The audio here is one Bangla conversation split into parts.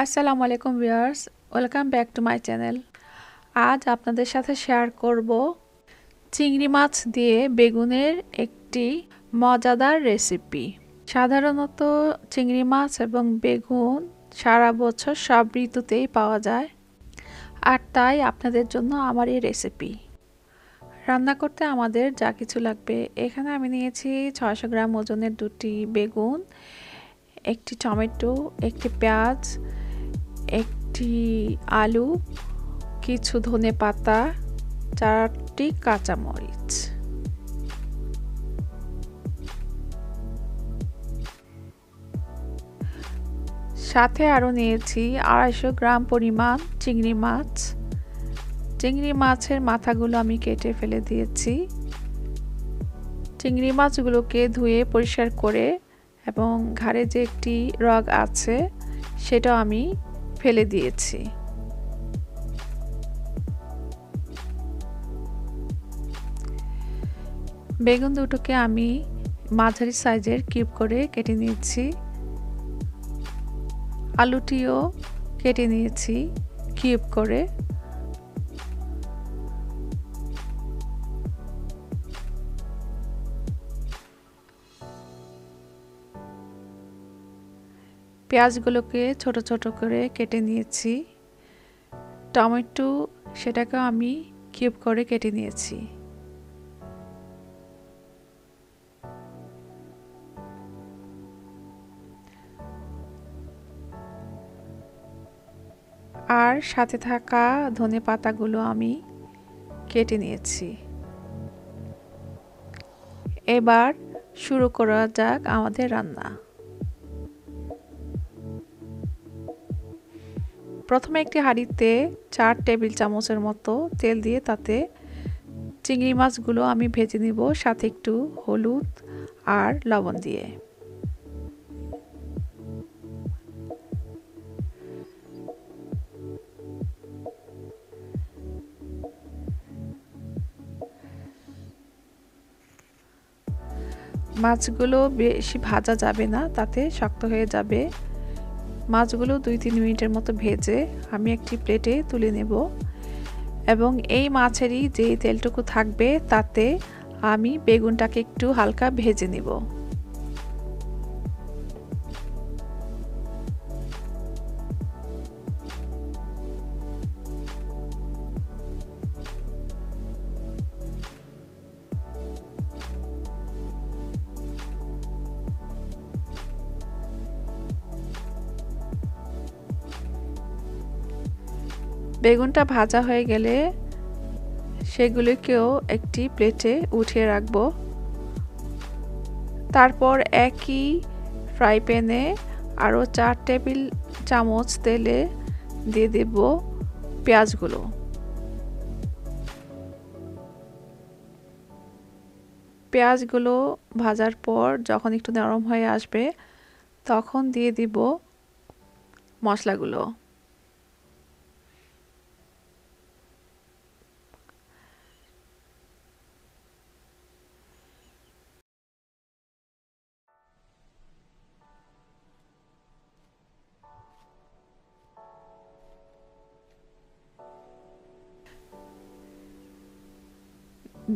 আসসালামু আলাইকুম viewers, welcome back to my channel. আজ আপনাদের সাথে শেয়ার করব চিংড়ি মাছ দিয়ে বেগুনের একটি মজাদার রেসিপি। সাধারণত চিংড়ি মাছ এবং বেগুন সারা বছর সব ঋতুতেই পাওয়া যায়, আর তাই আপনাদের জন্য আমার এই রেসিপি। রান্না করতে আমাদের যা কিছু লাগবে, এখানে আমি নিয়েছি 600 গ্রাম ওজনের 2টি বেগুন, একটি টমেটো, একটি পেঁয়াজ, একটি আলু, কিছু ধনেপাতা, 4টি কাঁচামরিচ। সাথে আরও নিয়েছি 250 গ্রাম পরিমাণ চিংড়ি মাছ। চিংড়ি মাছের মাথাগুলো আমি কেটে ফেলে দিয়েছি। চিংড়ি মাছগুলোকে ধুয়ে পরিষ্কার করে এবং ঘাড়ে যে একটি রগ আছে সেটাও আমি ফেলে দিয়েছি। বেগুন দুটোকে আমি মাঝারি সাইজের কিউব করে কেটে নিয়েছি। আলুটিও কেটে নিয়েছি কিউব করে। পেঁয়াজগুলোকে ছোট ছোট করে কেটে নিয়েছি। টমেটো সেটাকে আমি কিউব করে কেটে নিয়েছি। আর সাথে থাকা ধনেপাতাগুলো আমি কেটে নিয়েছি। এবার শুরু করা যাক আমাদের রান্না। প্রথমে একটি হাঁড়িতে 4 টেবিল চামচের মতো তেল দিয়ে তাতে চিংড়ি মাছগুলো আমি ভেজে নিব, সাথে একটু হলুদ আর লবণ দিয়ে। মাছগুলো বেশি ভাজা যাবে না, তাতে শক্ত হয়ে যাবে। মাছগুলো 2-3 মিনিটের মতো ভেজে আমি একটি প্লেটে তুলে নেব এবং এই মাছেরই যে তেলটুকু থাকবে তাতে আমি বেগুনটাকে একটু হালকা ভেজে নেব। বেগুনটা ভাজা হয়ে গেলে সেগুলিকেও একটি প্লেটে উঠিয়ে রাখব। তারপর একই ফ্রাই প্যানে আরও 4 টেবিল চামচ তেলে দিয়ে দেব পেঁয়াজগুলো। পেঁয়াজগুলো ভাজার পর যখন একটু নরম হয়ে আসবে তখন দিয়ে দিব মশলাগুলো।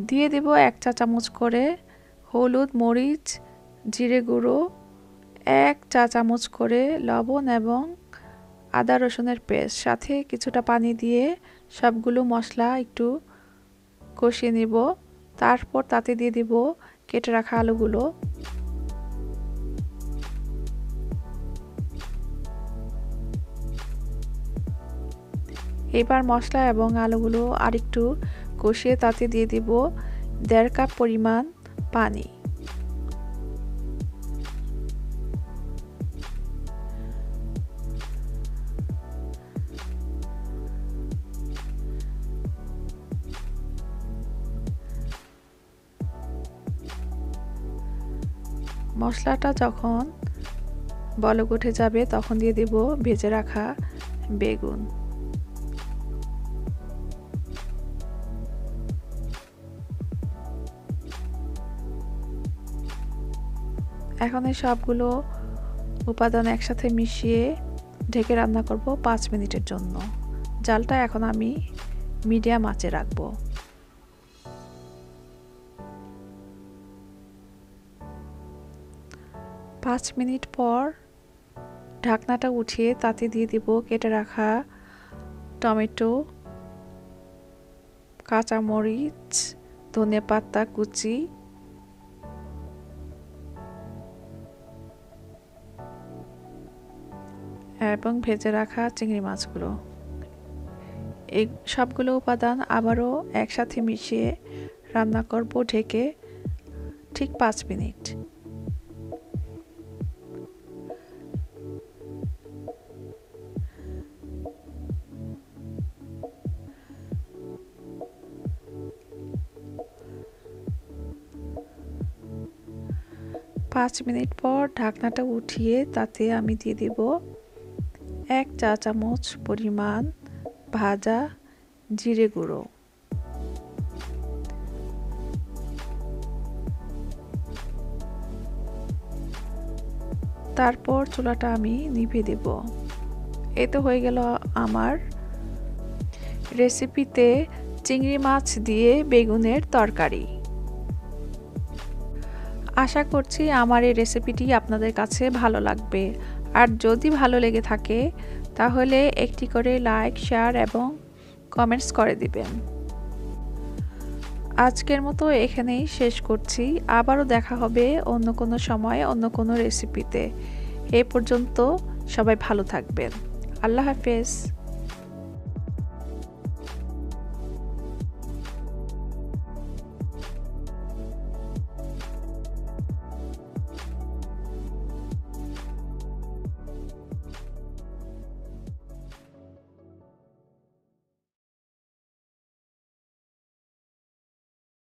দিয়ে দেব 1 চা চামচ করে হলুদ, মরিচ, জিরে গুঁড়ো, 1 চা চামচ করে লবণ এবং আদা রসুনের পেস্ট, সাথে কিছুটা পানি দিয়ে সবগুলো মশলা একটু কষিয়ে নেব। তারপর তাতে দিয়ে দেব কেটে রাখা আলুগুলো। এবার মশলা এবং আলুগুলো আরেকটু কষিয়ে তাতে দিয়ে দেব 1.5 কাপ পরিমাণ পানি। মশলাটা যখন বলক উঠে যাবে তখন দিয়ে দেব ভেজে রাখা বেগুন। এখন এই সবগুলো উপাদান একসাথে মিশিয়ে ঢেকে রান্না করব 5 মিনিটের জন্য। জালটা এখন আমি মিডিয়াম আঁচে রাখব। পাঁচ মিনিট পর ঢাকনাটা উঠিয়ে তাতে দিয়ে দিব কেটে রাখা টমেটো, কাঁচামরিচ, ধনেপাতা কুচি, এবং ভেজে রাখা চিংড়ি মাছগুলো। এই সবগুলো উপাদান আবারও একসাথে মিশিয়ে রান্না করব ঢেকে ঠিক 5 মিনিট। পাঁচ মিনিট পর ঢাকনাটা উঠিয়ে তাতে আমি দিয়ে দেব 1 চা চামচ পরিমাণ ভাজা জিরে গুঁড়ো। তারপর চুলাটা আমি নিভিয়ে দেব। এই তো হয়ে গেল আমার রেসিপিতে চিংড়ি মাছ দিয়ে বেগুনের তরকারি। আশা করছি আমার এই রেসিপিটি আপনাদের কাছে ভালো লাগবে। আর যদি ভালো লেগে থাকে তাহলে একটি করে লাইক, শেয়ার এবং কমেন্টস করে দিবেন। আজকের মতো এখানেই শেষ করছি। আবারও দেখা হবে অন্য কোনো সময় অন্য কোনো রেসিপিতে। এই পর্যন্ত সবাই ভালো থাকবেন। আল্লাহ হাফেজ।